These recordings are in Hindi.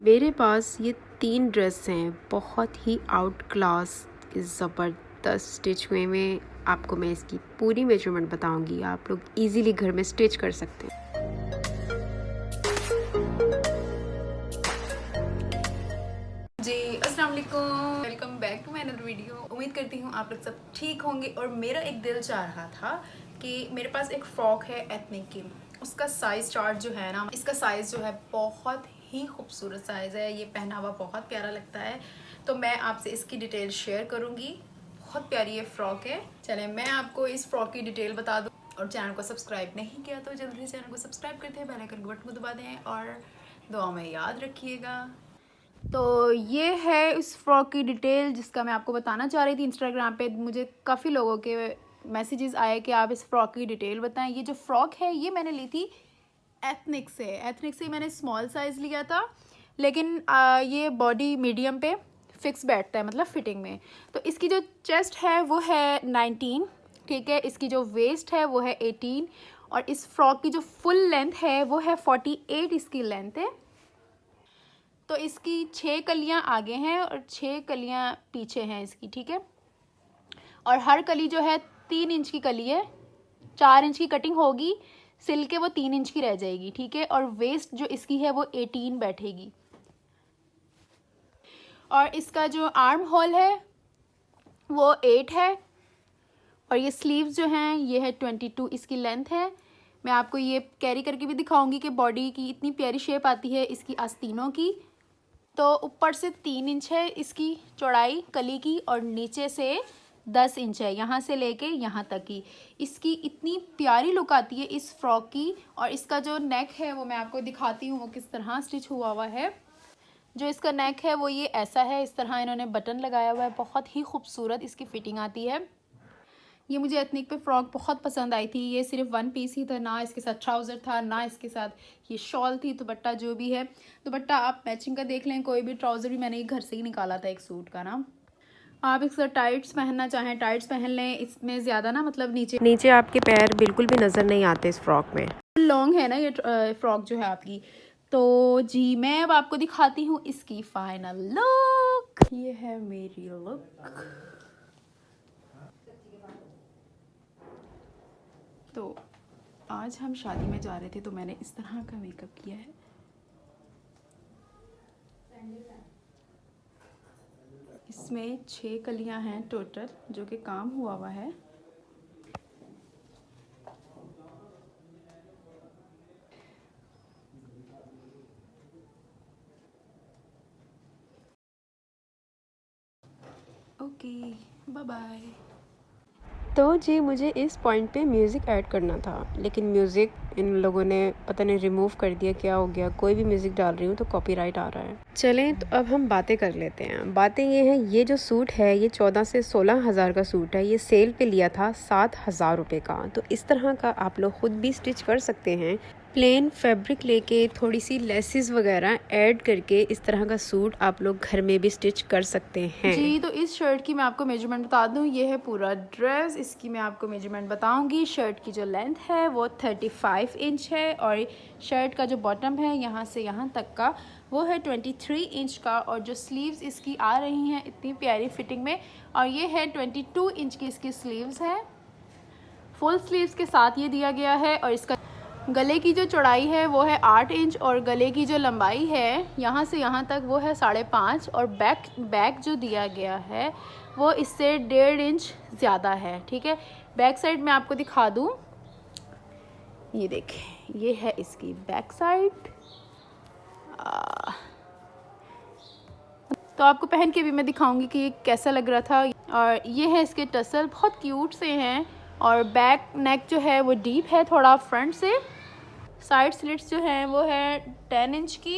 मेरे पास ये 3 ड्रेस हैं, बहुत ही आउट क्लास ज़बरदस्त स्टिच हुए में। आपको मैं इसकी पूरी मेजरमेंट बताऊंगी, आप लोग इजीली घर में स्टिच कर सकते हैं। जी अस्सलाम वालेकुम, welcome back to my another video. उम्मीद करती हूँ आप लोग सब ठीक होंगे। और मेरा एक दिल चाह रहा था कि मेरे पास एक फ़्रॉक है एथनिक की, उसका साइज़ चार्ट जो है ना, इसका साइज़ जो है बहुत ही खूबसूरत साइज़ है। ये पहना हुआ बहुत प्यारा लगता है, तो मैं आपसे इसकी डिटेल शेयर करूँगी। बहुत प्यारी ये फ़्रॉक है। चलें मैं आपको इस फ़्रॉक की डिटेल बता दूँ। और चैनल को सब्सक्राइब नहीं किया तो जल्दी से चैनल को सब्सक्राइब करते हैं, बेल आइकन को बटन को दबा दें और दुआ में याद रखिएगा। तो ये है इस फ्रॉक की डिटेल जिसका मैं आपको बताना चाह रही थी। इंस्टाग्राम पे मुझे काफ़ी लोगों के मैसेजेस आए कि आप इस फ्रॉक की डिटेल बताएं। ये जो फ्रॉक है ये मैंने ली थी एथनिक से मैंने स्मॉल साइज़ लिया था, लेकिन ये बॉडी मीडियम पे फिक्स बैठता है, मतलब फिटिंग में। तो इसकी जो चेस्ट है वो है 19, ठीक है। इसकी जो वेस्ट है वो है 18 और इस फ्रॉक की जो फुल लेंथ है वो है 48 इसकी लेंथ है। तो इसकी 6 कलियां आगे हैं और 6 कलियां पीछे हैं इसकी, ठीक है। और हर कली जो है 3 इंच की कली है, 4 इंच की कटिंग होगी, सिल के वो 3 इंच की रह जाएगी, ठीक है। और वेस्ट जो इसकी है वो 18 बैठेगी। और इसका जो आर्म होल है वो 8 है। और ये स्लीव्स जो हैं ये है 22 इसकी लेंथ है। मैं आपको ये कैरी करके भी दिखाऊंगी कि बॉडी की इतनी प्यारी शेप आती है इसकी आस्तीनों की। तो ऊपर से 3 इंच है इसकी चौड़ाई कली की और नीचे से 10 इंच है, यहाँ से लेके यहाँ तक की। इसकी इतनी प्यारी लुक आती है इस फ्रॉक की। और इसका जो नेक है वो मैं आपको दिखाती हूँ वो किस तरह स्टिच हुआ है। जो इसका नेक है वो ये ऐसा है, इस तरह इन्होंने बटन लगाया हुआ है, बहुत ही खूबसूरत इसकी फिटिंग आती है। ये मुझे एथनिक पे फ्रॉक बहुत पसंद आई थी। ये सिर्फ 1 पीस ही था, ना इसके साथ ट्राउज़र था, ना इसके साथ ये शॉल थी। दुपट्टा जो भी है, दुपट्टा आप मैचिंग का देख लें, कोई भी ट्राउज़र भी मैंने ये घर से ही निकाला था एक सूट का ना। आप इसका टाइट्स पहनना चाहें टाइट्स पहन लें। इसमें ज़्यादा ना मतलब नीचे आपके पैर बिल्कुल भी नज़र नहीं आते इस फ्रॉक में। लॉन्ग है ना ये फ्रॉक जो है आपकी। तो जी मैं अब आपको दिखाती हूँ इसकी फाइनल लुक। ये है मेरी लुक। तो आज हम शादी में जा रहे थे तो मैंने इस तरह का मेकअप किया है। इसमें 6 कलियां हैं टोटल जो कि काम हुआ है। Okay bye bye. तो जी मुझे इस पॉइंट पे म्यूज़िक ऐड करना था, लेकिन म्यूज़िक इन लोगों ने पता नहीं रिमूव कर दिया, क्या हो गया। कोई भी म्यूज़िक डाल रही हूँ तो कॉपीराइट आ रहा है। चलें तो अब हम बातें कर लेते हैं। बातें ये हैं, ये जो सूट है ये 14 से 16 हज़ार का सूट है। ये सेल पे लिया था 7,000 रुपये का। तो इस तरह का आप लोग ख़ुद भी स्टिच कर सकते हैं। प्लेन फैब्रिक लेके थोड़ी सी लेसेस वगैरह ऐड करके इस तरह का सूट आप लोग घर में भी स्टिच कर सकते हैं। जी तो इस शर्ट की मैं आपको मेजरमेंट बता दूं, ये है पूरा ड्रेस। इसकी मैं आपको मेजरमेंट बताऊंगी। शर्ट की जो लेंथ है वो 35 इंच है और शर्ट का जो बॉटम है यहाँ से यहाँ तक का वो है 23 इंच का। और जो स्लीव्स इसकी आ रही हैं इतनी प्यारी फिटिंग में, और ये है 22 इंच की इसकी स्लीव्स है। फुल स्लीव्स के साथ ये दिया गया है। और इसका गले की जो चौड़ाई है वो है 8 इंच और गले की जो लंबाई है यहाँ से यहाँ तक वो है 5.5। और बैक जो दिया गया है वो इससे 1.5 इंच ज़्यादा है, ठीक है। बैक साइड मैं आपको दिखा दूँ, ये देखें, ये है इसकी बैक साइड। तो आपको पहन के भी मैं दिखाऊंगी कि ये कैसा लग रहा था। और ये है इसके टसल, बहुत क्यूट से हैं। और बैक नेक जो है वो डीप है थोड़ा फ्रंट से। साइड स्लिट्स जो हैं वो है 10 इंच की।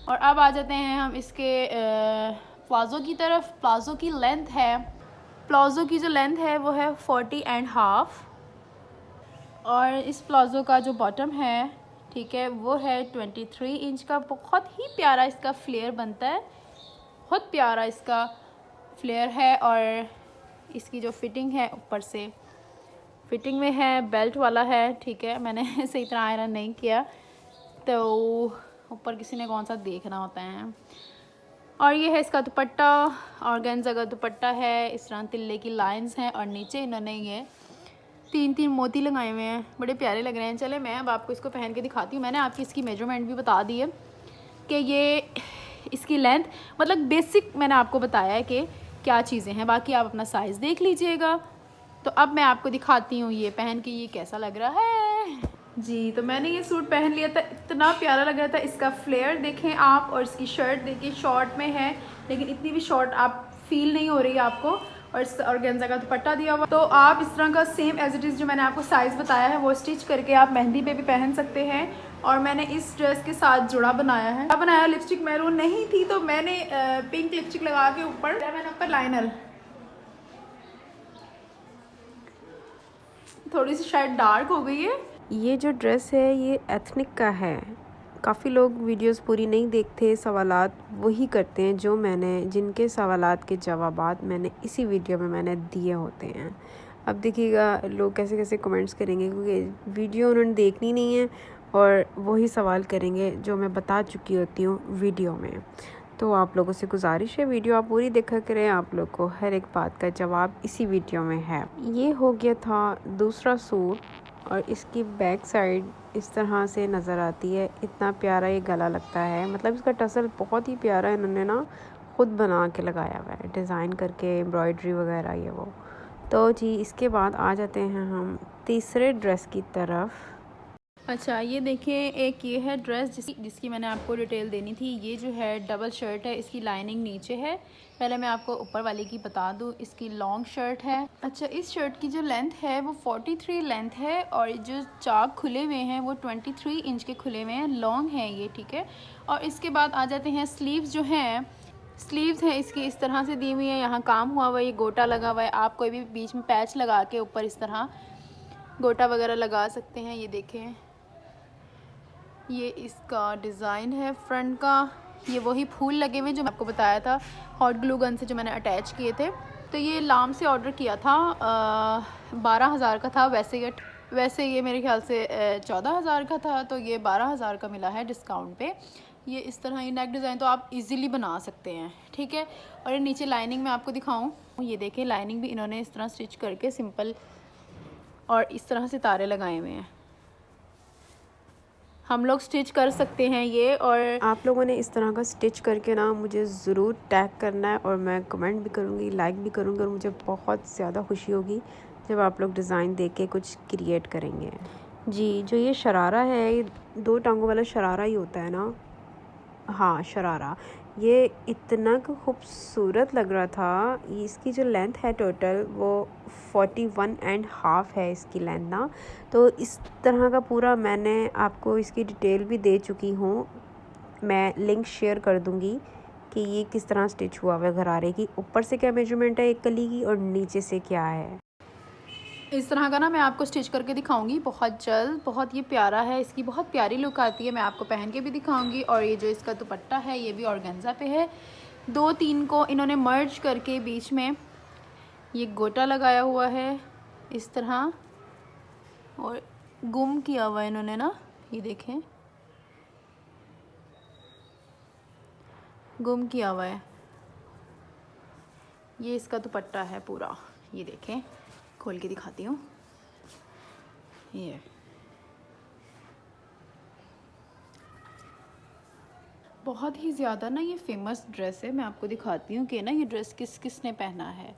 और अब आ जाते हैं हम इसके प्लाज़ो की तरफ। प्लाज़ो की लेंथ है, प्लाज़ो की जो लेंथ है वो है 40.5। और इस प्लाज़ो का जो बॉटम है, ठीक है, वो है 23 इंच का। बहुत ही प्यारा इसका फ्लेयर बनता है, बहुत प्यारा इसका फ्लेयर है। और इसकी जो फिटिंग है ऊपर से फिटिंग में है, बेल्ट वाला है, ठीक है। मैंने सही तरह आयरन नहीं किया तो ऊपर किसी ने कौन सा देखना होता है। और ये है इसका दुपट्टा, ऑर्गेन्जा का दुपट्टा है, इस तरह तिल्ले की लाइंस हैं और नीचे इन्होंने ये 3-3 मोती लगाए हुए हैं, बड़े प्यारे लग रहे हैं। चले मैं अब आपको इसको पहन के दिखाती हूँ। मैंने आपकी इसकी मेजरमेंट भी बता दी है कि ये इसकी लेंथ, मतलब बेसिक मैंने आपको बताया है कि क्या चीज़ें हैं, बाकी आप अपना साइज़ देख लीजिएगा। तो अब मैं आपको दिखाती हूँ ये पहन के ये कैसा लग रहा है। जी, तो मैंने ये सूट पहन लिया था, इतना प्यारा लग रहा था। इसका फ्लेयर देखें आप और इसकी शर्ट देखिए, शॉर्ट में है लेकिन इतनी भी शॉर्ट आप फील नहीं हो रही है आपको। और इस ऑर्गेन्जा का दुपट्टा दिया हुआ, तो आप इस तरह का सेम एज इट इज़ जो मैंने आपको साइज़ बताया है वो स्टिच करके आप मेहंदी पे भी पहन सकते हैं। और मैंने इस ड्रेस के साथ जुड़ा बनाया लिपस्टिक मैरून नहीं थी तो मैंने पिंक लिपस्टिक लगा के ऊपर मैंने ऊपर लाइनर, थोड़ी सी शायद डार्क हो गई है। ये जो ड्रेस है ये एथनिक का है। काफ़ी लोग वीडियोस पूरी नहीं देखते, सवालात वही करते हैं जो जिनके सवालात के जवाबात मैंने इसी वीडियो में मैंने दिए होते हैं। अब देखिएगा लोग कैसे कैसे कमेंट्स करेंगे, क्योंकि वीडियो उन्होंने देखनी नहीं है और वही सवाल करेंगे जो मैं बता चुकी होती हूँ वीडियो में। तो आप लोगों से गुजारिश है वीडियो आप पूरी देखा करें, आप लोग को हर एक बात का जवाब इसी वीडियो में है। ये हो गया था दूसरा सूट और इसकी बैक साइड इस तरह से नज़र आती है। इतना प्यारा ये गला लगता है, मतलब इसका टसल बहुत ही प्यारा इन्होंने ना ख़ुद बना के लगाया हुआ है, डिज़ाइन करके, एम्ब्रॉयडरी वगैरह ये वो। तो जी इसके बाद आ जाते हैं हम तीसरे ड्रेस की तरफ। अच्छा, ये देखिए एक ये है ड्रेस जिसकी मैंने आपको डिटेल देनी थी। ये जो है डबल शर्ट है, इसकी लाइनिंग नीचे है। पहले मैं आपको ऊपर वाली की बता दूँ, इसकी लॉन्ग शर्ट है। अच्छा, इस शर्ट की जो लेंथ है वो 43 लेंथ है और जो चाक खुले हुए हैं वो 23 इंच के खुले हुए हैं, लॉन्ग है ये, ठीक है। और इसके बाद आ जाते हैं स्लीव्स जो हैं। स्लीव्स हैं इसकी इस तरह से दी हुई है, यहाँ काम हुआ हुआ है, ये गोटा लगा हुआ है। आप कोई भी बीच में पैच लगा के ऊपर इस तरह गोटा वगैरह लगा सकते हैं। ये देखें, ये इसका डिज़ाइन है फ्रंट का। ये वही फूल लगे हुए जो मैं आपको बताया था हॉट ग्लू गन से जो मैंने अटैच किए थे। तो ये लाम से ऑर्डर किया था, 12,000 का था। वैसे ये मेरे ख्याल से 14,000 का था, तो ये 12,000 का मिला है डिस्काउंट पे। ये इस तरह ये नेक डिज़ाइन तो आप इजीली बना सकते हैं, ठीक है। और ये नीचे लाइनिंग में आपको दिखाऊं, ये देखें लाइनिंग भी इन्होंने इस तरह स्टिच करके सिंपल और इस तरह से तारे लगाए हुए हैं। हम लोग स्टिच कर सकते हैं ये। और आप लोगों ने इस तरह का स्टिच करके ना मुझे ज़रूर टैग करना है और मैं कमेंट भी करूँगी, लाइक भी करूँगी और मुझे बहुत ज़्यादा खुशी होगी जब आप लोग डिज़ाइन देख के कुछ क्रिएट करेंगे। जी, जो ये शरारा है, ये 2 टांगों वाला शरारा ही होता है ना? हाँ, शरारा। ये इतना खूबसूरत लग रहा था। इसकी जो लेंथ है टोटल वो 41.5 है इसकी लेंथ ना। तो इस तरह का पूरा मैंने आपको इसकी डिटेल भी दे चुकी हूँ। मैं लिंक शेयर कर दूँगी कि ये किस तरह स्टिच हुआ हुआ है गरारे की। ऊपर से क्या मेजरमेंट है एक कली की और नीचे से क्या है। इस तरह का ना मैं आपको स्टिच करके दिखाऊंगी बहुत जल्द। बहुत ये प्यारा है, इसकी बहुत प्यारी लुक आती है। मैं आपको पहन के भी दिखाऊंगी। और ये जो इसका दुपट्टा है ये भी ऑर्गेन्जा पे है। 2-3 को इन्होंने मर्ज करके बीच में ये गोटा लगाया हुआ है इस तरह और गुम किया हुआ है इन्होंने ना, ये देखें गुम किया हुआ है। ये इसका दुपट्टा है पूरा, ये देखें खोल के दिखाती हूँ। ये बहुत ही ज़्यादा ना ये फेमस ड्रेस है। मैं आपको दिखाती हूँ कि ना ये ड्रेस किसने पहना है।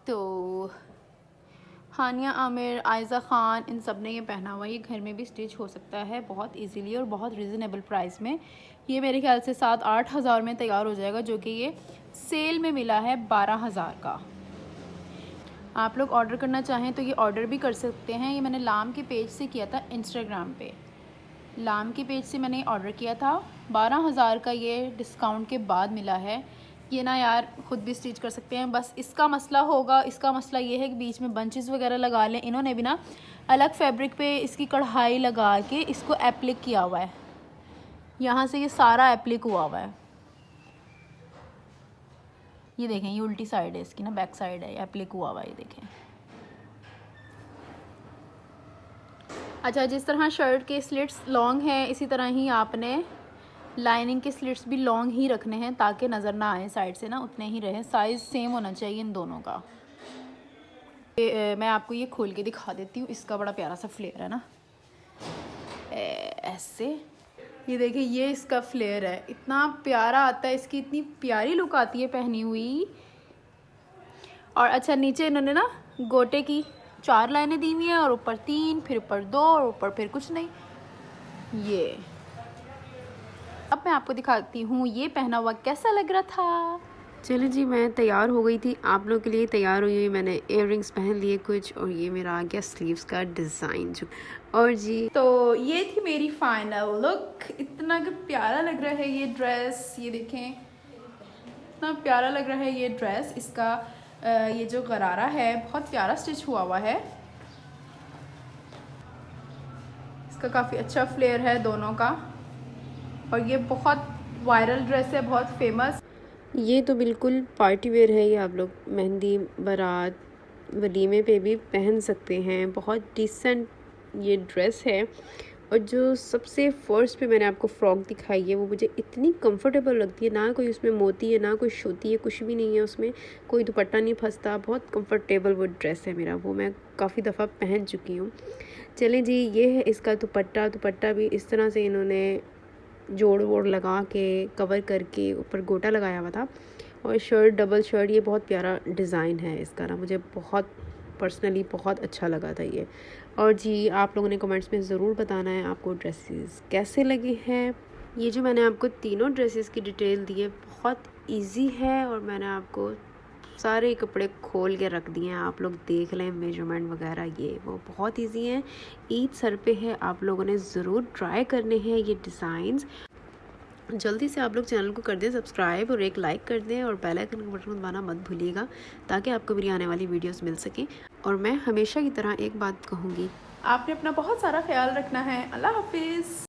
तो हानिया आमिर, आयज़ा ख़ान, इन सब ने ये पहना हुआ। ये घर में भी स्टिच हो सकता है बहुत इजीली और बहुत रिजनेबल प्राइस में। ये मेरे ख्याल से 7-8 हज़ार में तैयार हो जाएगा, जो कि ये सेल में मिला है 12,000 का। आप लोग ऑर्डर करना चाहें तो ये ऑर्डर भी कर सकते हैं। ये मैंने लाम के पेज से किया था, इंस्टाग्राम पे लाम के पेज से मैंने ऑर्डर किया था। 12,000 का ये डिस्काउंट के बाद मिला है। ये ना यार ख़ुद भी स्टिच कर सकते हैं। बस इसका मसला ये है कि बीच में बंचेस वगैरह लगा लें। इन्होंने भी ना अलग फैब्रिक पे इसकी कढ़ाई लगा के इसको एप्लिक किया हुआ है। यहाँ से ये सारा एप्लिक हुआ हुआ है। ये देखें, ये उल्टी साइड है इसकी ना, बैक साइड है, एप्लिक हुआ हुआ है, ये देखें। अच्छा, जिस तरह शर्ट के स्लिट्स लॉन्ग हैं इसी तरह ही आपने लाइनिंग के स्लिट्स भी लॉन्ग ही रखने हैं ताकि नज़र ना आए साइड से ना, उतने ही रहे। साइज़ सेम होना चाहिए इन दोनों का। मैं आपको ये खोल के दिखा देती हूँ। इसका बड़ा प्यारा सा फ्लेयर है ना, ऐसे ये देखिए, ये इसका फ्लेयर है, इतना प्यारा आता है, इसकी इतनी प्यारी लुक आती है पहनी हुई। और अच्छा, नीचे इन्होंने ना गोटे की 4 लाइनें दी हुई हैं और ऊपर 3, फिर ऊपर 2 और ऊपर फिर कुछ नहीं। ये अब मैं आपको दिखाती हूँ ये पहना हुआ कैसा लग रहा था। चलिए जी, मैं तैयार हो गई थी, आप लोगों के लिए तैयार हुई हुई। मैंने इयररिंग्स पहन लिए कुछ, और ये मेरा आ गया स्लीव्स का डिज़ाइन जो। और जी, तो ये थी मेरी फाइनल लुक। इतना प्यारा लग रहा है ये ड्रेस, ये देखें इतना प्यारा लग रहा है ये ड्रेस। इसका ये जो गरारा है बहुत प्यारा स्टिच हुआ हुआ है। इसका काफ़ी अच्छा फ्लेयर है दोनों का, और ये बहुत वायरल ड्रेस है, बहुत फेमस। ये तो बिल्कुल पार्टी वेयर है, ये आप लोग मेहंदी, बारात, वलीमे पे भी पहन सकते हैं। बहुत डिसेंट ये ड्रेस है। और जो सबसे फर्स्ट पे मैंने आपको फ़्रॉक दिखाई है वो मुझे इतनी कंफर्टेबल लगती है, ना कोई उसमें मोती है ना कोई शोती है, कुछ भी नहीं है उसमें, कोई दुपट्टा नहीं फंसता, बहुत कंफर्टेबल वो ड्रेस है मेरा, वो मैं काफ़ी दफ़ा पहन चुकी हूँ। चलें जी, ये है इसका दुपट्टा। दुपट्टा भी इस तरह से इन्होंने जोड़ वोड़ लगा के कवर करके ऊपर गोटा लगाया हुआ था। और शर्ट, डबल शर्ट, ये बहुत प्यारा डिज़ाइन है इसका ना, मुझे बहुत पर्सनली बहुत अच्छा लगा था ये। और जी, आप लोगों ने कमेंट्स में ज़रूर बताना है आपको ड्रेसेस कैसे लगे हैं। ये जो मैंने आपको तीनों ड्रेसेस की डिटेल दी है बहुत इजी है, और मैंने आपको सारे कपड़े खोल के रख दिए हैं, आप लोग देख लें मेजरमेंट वगैरह, ये वो बहुत इजी हैं। ईद सर पे है, आप लोगों ने ज़रूर ट्राई करने हैं ये डिज़ाइंस। जल्दी से आप लोग चैनल को कर दें सब्सक्राइब और एक लाइक कर दें, और बेल आइकन का बटन दबाना मत भूलिएगा ताकि आपको मेरी आने वाली वीडियोस मिल सकें। और मैं हमेशा की तरह एक बात कहूँगी, आपने अपना बहुत सारा ख्याल रखना है। अल्लाह हाफिज़।